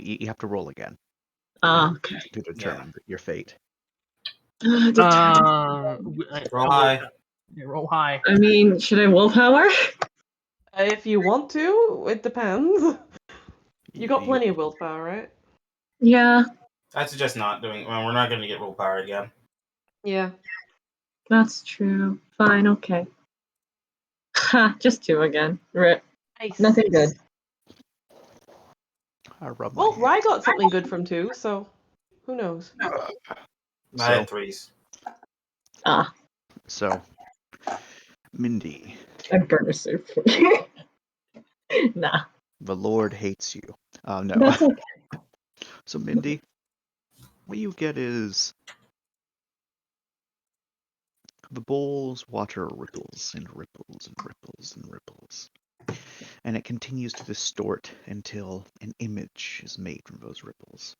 you have to roll again Okay. to determine your fate. Roll high. Yeah, roll high. I mean, should I willpower? If you want to, it depends. You got plenty of willpower, right? Yeah, I suggest not doing. Well, we're not going to get willpower again. Yeah. that's true. Fine, okay. Ha, just 2 again. Rip. Nice. Nothing good. Well, Rye got something good from 2, so who knows? I had 3s. Ah, So, Mindy, I burn a soup. Nah, the Lord hates you. No. that's okay. So, Mindy, what you get is the bowl's water ripples and ripples and ripples and ripples. And it continues to distort until an image is made from those ripples.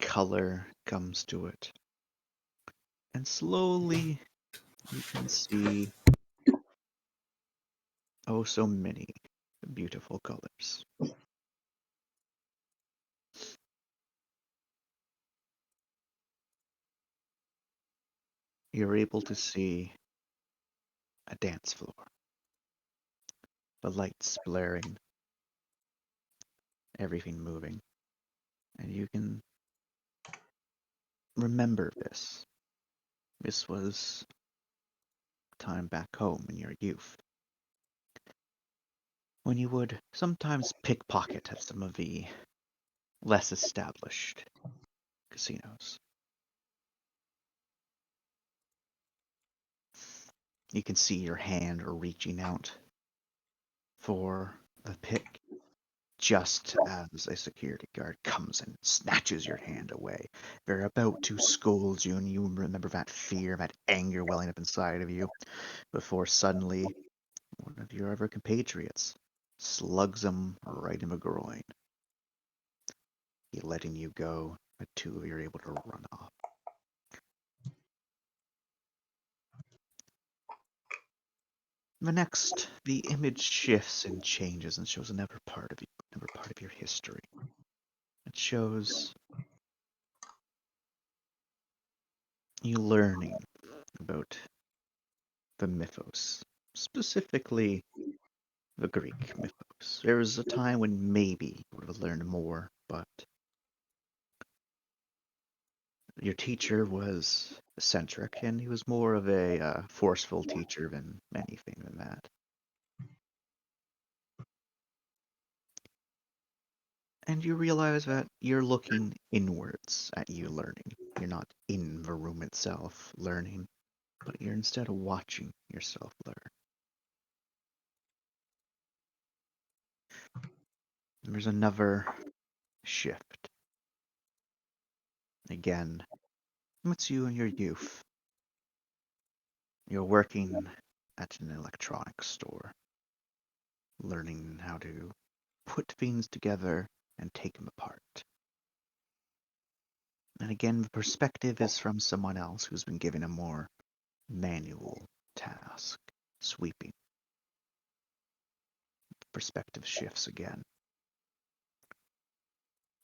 Color comes to it. And slowly you can see oh so many beautiful colors. You're able to see a dance floor. The lights blaring. Everything moving. And you can remember this. This was time back home in your youth, when you would sometimes pickpocket at some of the less established casinos. You can see your hand reaching out for the pick just as a security guard comes and snatches your hand away. They're about to scold you, and you remember that fear, that anger welling up inside of you, before suddenly one of your other compatriots slugs him right in the groin. He letting you go, the two of you are able to run off. The next, the image shifts and changes and shows another part of you, another part of your history. It shows you learning about the mythos, specifically the Greek mythos. There was a time when maybe you would have learned more, but your teacher was eccentric, and he was more of a forceful teacher than anything than that. And you realize that you're looking inwards at you learning. You're not in the room itself learning, but you're instead of watching yourself learn. And there's another shift. Again, it's you in your youth. You're working at an electronics store, learning how to put things together and take them apart. And again, the perspective is from someone else who's been given a more manual task, sweeping. Perspective shifts again.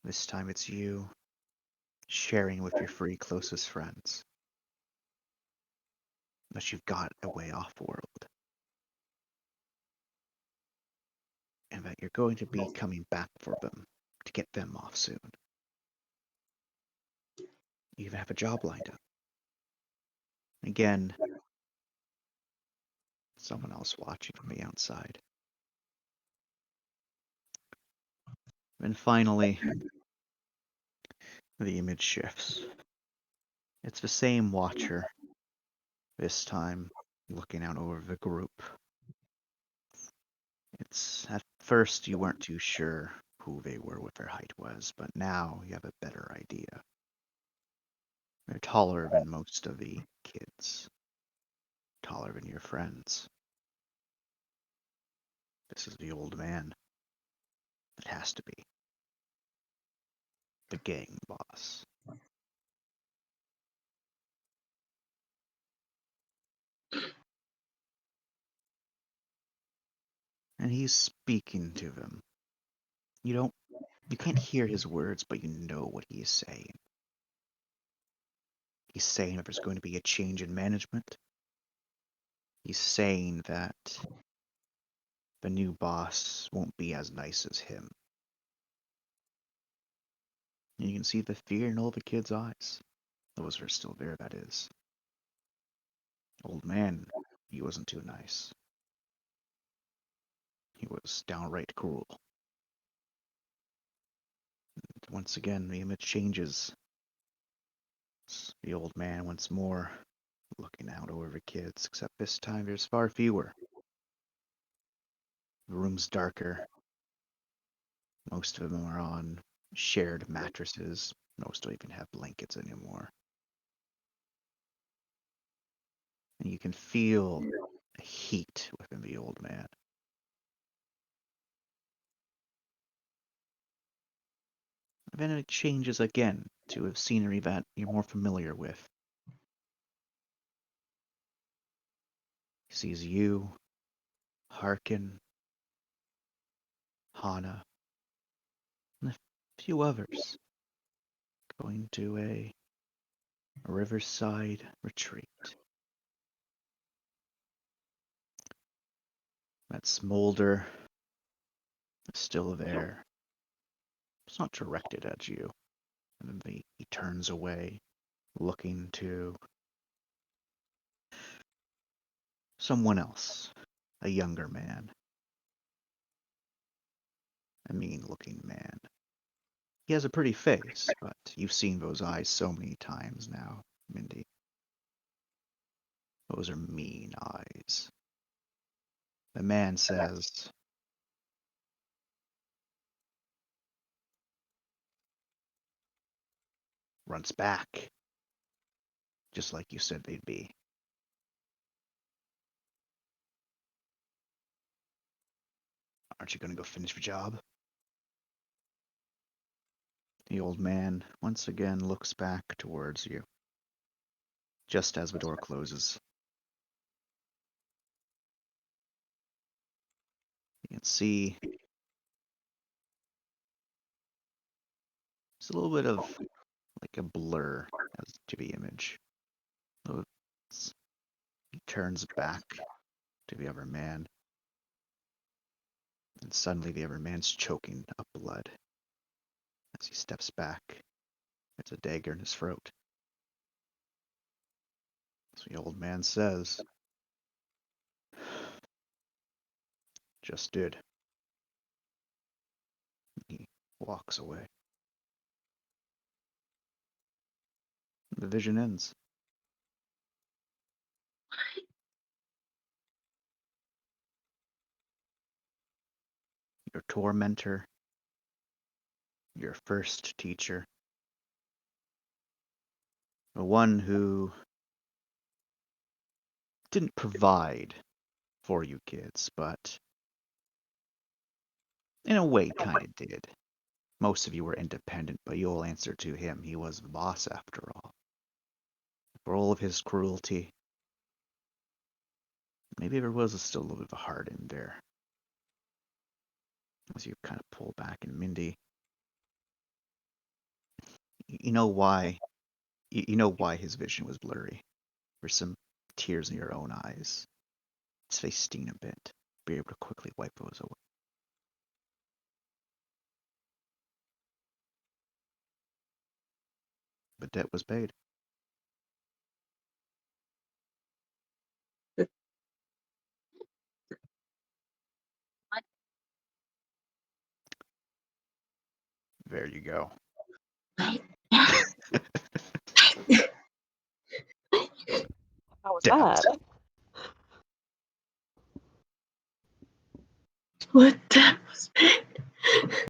This time it's you sharing with your three closest friends that you've got a way off world. And that you're going to be coming back for them to get them off soon. You even have a job lined up. Again, someone else watching from the outside. And finally, the image shifts. It's the same watcher, this time looking out over the group. It's at first you weren't too sure who they were, what their height was, but now you have a better idea. They're taller than most of the kids, taller than your friends. This is the old man. It has to be. The gang boss. And he's speaking to them. You don't You can't hear his words, but you know what he is saying. He's saying that there's going to be a change in management. He's saying that the new boss won't be as nice as him. And you can see the fear in all the kids' eyes. Those are still there, that is. Old man, he wasn't too nice. He was downright cruel. And once again, the image changes. It's the old man once more, looking out over the kids, except this time there's far fewer. The room's darker. Most of them are on shared mattresses. Most don't even have blankets anymore. And you can feel a heat within the old man. And then it changes again to a scenery that you're more familiar with. He sees you, Harkin, Hana, and a few others going to a riverside retreat. That smolder is still there. It's not directed at you. And then he turns away, looking to someone else, a younger man. A mean-looking man. He has a pretty face, but you've seen those eyes so many times now, Mindy. Those are mean eyes. The man says, runs back, just like you said they'd be. Aren't you going to go finish the job? The old man once again looks back towards you, just as the door closes. You can see it's a little bit of like a blur as to the image. So he turns back to the other man, and suddenly the other man's choking up blood. As he steps back, there's a dagger in his throat. So the old man says, just did. He walks away. The vision ends. Your tormentor, your first teacher, the one who didn't provide for you kids, but in a way kind of did. Most of you were independent, but you all answered to him. He was the boss after all. For all of his cruelty, maybe there was still a little bit of a heart in there. As you kind of pull back, and Mindy, you know why? You know why his vision was blurry. There's some tears in your own eyes. His face sting a bit. Be able to quickly wipe those away. The debt was paid. There you go. How was Debt. that? What that was paid?